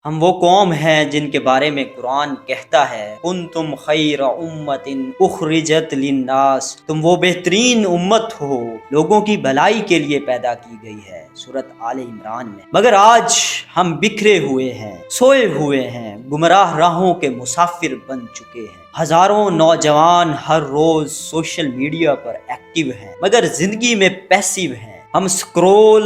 ہم وہ قوم ہیں جن کے بارے میں قرآن کہتا ہے کنتم خیر امت اخرجت للناس، تم وہ بہترین امت ہو لوگوں کی بھلائی کے لیے پیدا کی گئی ہے، سورۃ آل عمران میں۔ مگر آج ہم بکھرے ہوئے ہیں، سوئے ہوئے ہیں، گمراہ راہوں کے مسافر بن چکے ہیں۔ ہزاروں نوجوان ہر روز سوشل میڈیا پر ایکٹیو ہیں مگر زندگی میں پیسیو ہیں۔ ہم سکرول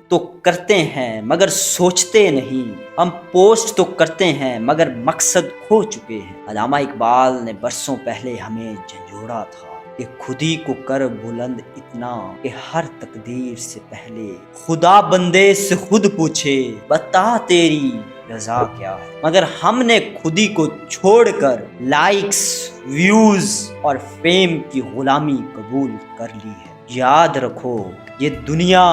تو کرتے ہیں مگر سوچتے نہیں، ہم پوسٹ تو کرتے ہیں مگر مقصد کھو چکے ہیں۔ علامہ اقبال نے برسوں پہلے ہمیں جھنجھوڑا تھا کہ خودی کو کر بلند اتنا کہ ہر تقدیر سے پہلے خدا بندے سے خود پوچھے بتا تیری رضا کیا ہے۔ مگر ہم نے خودی کو چھوڑ کر لائکس، ویوز اور فیم کی غلامی قبول کر لی ہے۔ یاد رکھو یہ دنیا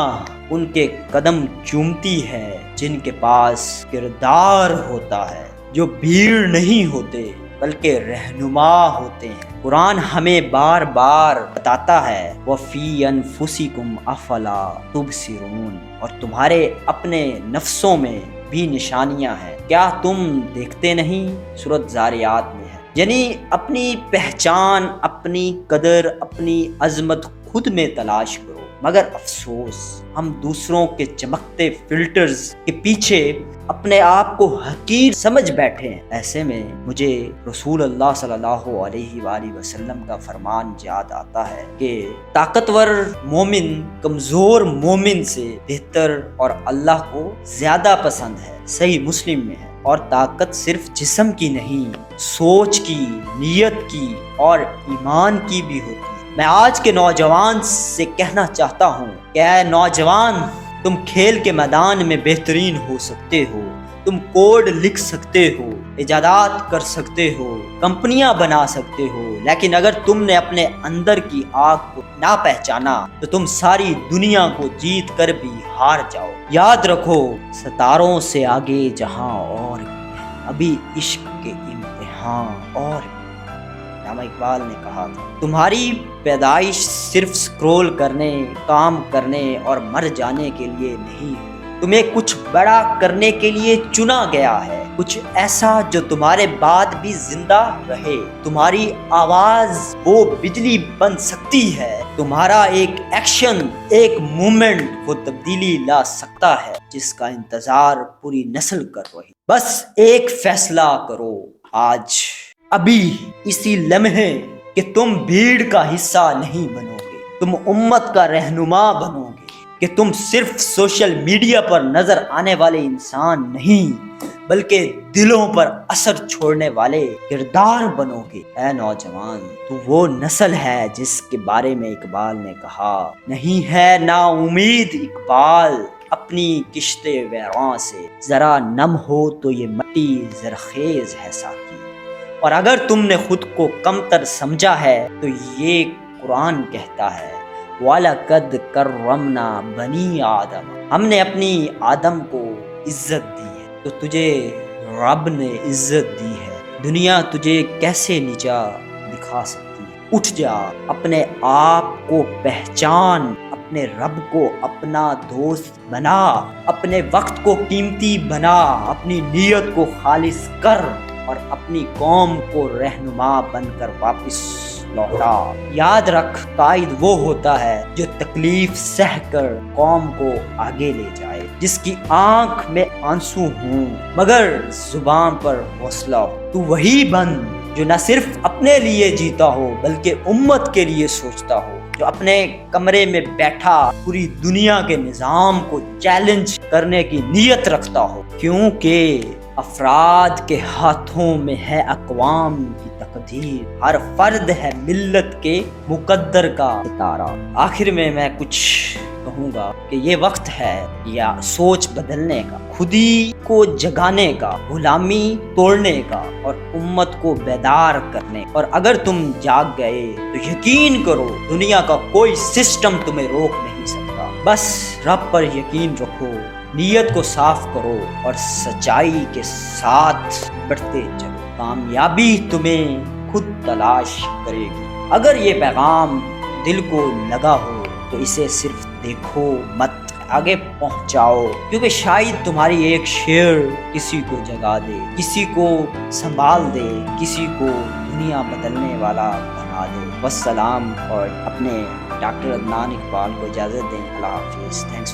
ان کے قدم چومتی ہے جن کے پاس کردار ہوتا ہے، جو بھیڑ نہیں ہوتے بلکہ رہنما ہوتے ہیں۔ قرآن ہمیں بار بار بتاتا ہے وَفِي أَنفُسِكُمْ أَفَلَا تُبْصِرُونَ، اور تمہارے اپنے نفسوں میں بھی نشانیاں ہیں، کیا تم دیکھتے نہیں؟ سورۃ زاریات میں ہے۔ یعنی اپنی پہچان، اپنی قدر، اپنی عظمت خود میں تلاش کرو۔ مگر افسوس ہم دوسروں کے چمکتے فلٹرز کے پیچھے اپنے آپ کو حقیر سمجھ بیٹھے ہیں۔ ایسے میں مجھے رسول اللہ صلی اللہ علیہ وآلہ وسلم کا فرمان یاد آتا ہے کہ طاقتور مومن کمزور مومن سے بہتر اور اللہ کو زیادہ پسند ہے، صحیح مسلم میں ہے۔ اور طاقت صرف جسم کی نہیں، سوچ کی، نیت کی اور ایمان کی بھی ہوتی ہے۔ میں آج کے نوجوان سے کہنا چاہتا ہوں کہ اے نوجوان، تم کھیل کے میدان میں بہترین ہو سکتے ہو، تم کوڈ لکھ سکتے ہو، ایجادات کر سکتے ہو، کمپنیاں بنا سکتے ہو، لیکن اگر تم نے اپنے اندر کی آگ کو نہ پہچانا تو تم ساری دنیا کو جیت کر بھی ہار جاؤ۔ یاد رکھو ستاروں سے آگے جہاں اور ابھی عشق کے امتحان اور علامہ اقبال نے کہا تھا تمہاری پیدائش صرف سکرول کرنے، کام کرنے اور مر جانے کے لیے نہیں ہے، تمہیں کچھ بڑا کرنے کے لیے چنا گیا ہے، کچھ ایسا جو تمہارے بعد بھی زندہ رہے۔ تمہاری آواز وہ بجلی بن سکتی ہے، تمہارا ایک ایکشن، ایک مومنٹ وہ تبدیلی لا سکتا ہے جس کا انتظار پوری نسل کر رہی۔ بس ایک فیصلہ کرو آج، ابھی اسی لمحے، کہ تم بھیڑ کا حصہ نہیں بنو گے، تم امت کا رہنما بنو گے، کہ تم صرف سوشل میڈیا پر نظر آنے والے انسان نہیں بلکہ دلوں پر اثر چھوڑنے والے کردار بنو گے۔ اے نوجوان، تو وہ نسل ہے جس کے بارے میں اقبال نے کہا نہیں ہے نا امید اقبال اپنی کشتے ویراں سے، ذرا نم ہو تو یہ مٹی زرخیز ہے ساقی۔ اور اگر تم نے خود کو کمتر سمجھا ہے تو یہ قرآن کہتا ہے وَلَقَدْ كَرَّمْنَا بَنِي آدَمَ، ہم نے اپنی آدم کو عزت دی ہے، تو تجھے رب نے عزت دی ہے، دنیا تجھے کیسے نیچا دکھا سکتی ہے؟ اٹھ جا، اپنے آپ کو پہچان، اپنے رب کو اپنا دوست بنا، اپنے وقت کو قیمتی بنا، اپنی نیت کو خالص کر اور اپنی قوم کو رہنما بن کر واپس لوٹا۔ یاد رکھ قائد وہ ہوتا ہے جو تکلیف سہ کر قوم کو آگے لے جائے، جس کی آنکھ میں آنسو ہوں مگر زبان پر حوصلہ ہو۔ تو وہی بن جو نہ صرف اپنے لیے جیتا ہو بلکہ امت کے لیے سوچتا ہو، جو اپنے کمرے میں بیٹھا پوری دنیا کے نظام کو چیلنج کرنے کی نیت رکھتا ہو، کیونکہ افراد کے ہاتھوں میں ہے اقوام کی تقدیر، ہر فرد ہے ملت کے مقدر کا ستارہ۔ آخر میں کچھ کہوں گا کہ یہ وقت ہے یا سوچ بدلنے کا، خودی کو جگانے کا، غلامی توڑنے کا اور امت کو بیدار کرنے۔ اور اگر تم جاگ گئے تو یقین کرو دنیا کا کوئی سسٹم تمہیں روک نہیں سکتا۔ بس رب پر یقین رکھو، نیت کو صاف کرو اور سچائی کے ساتھ بڑھتے چلو، کامیابی تمہیں خود تلاش کرے گی۔ اگر یہ پیغام دل کو لگا ہو تو اسے صرف دیکھو مت آگے پہنچاؤ، کیونکہ شاید تمہاری ایک شعر کسی کو جگا دے، کسی کو سنبھال دے، کسی کو دنیا بدلنے والا بنا دے۔ والسلام، اور اپنے ڈاکٹر عدنان اقبال کو اجازت دیں۔ اللہ حافظ۔ تھینکس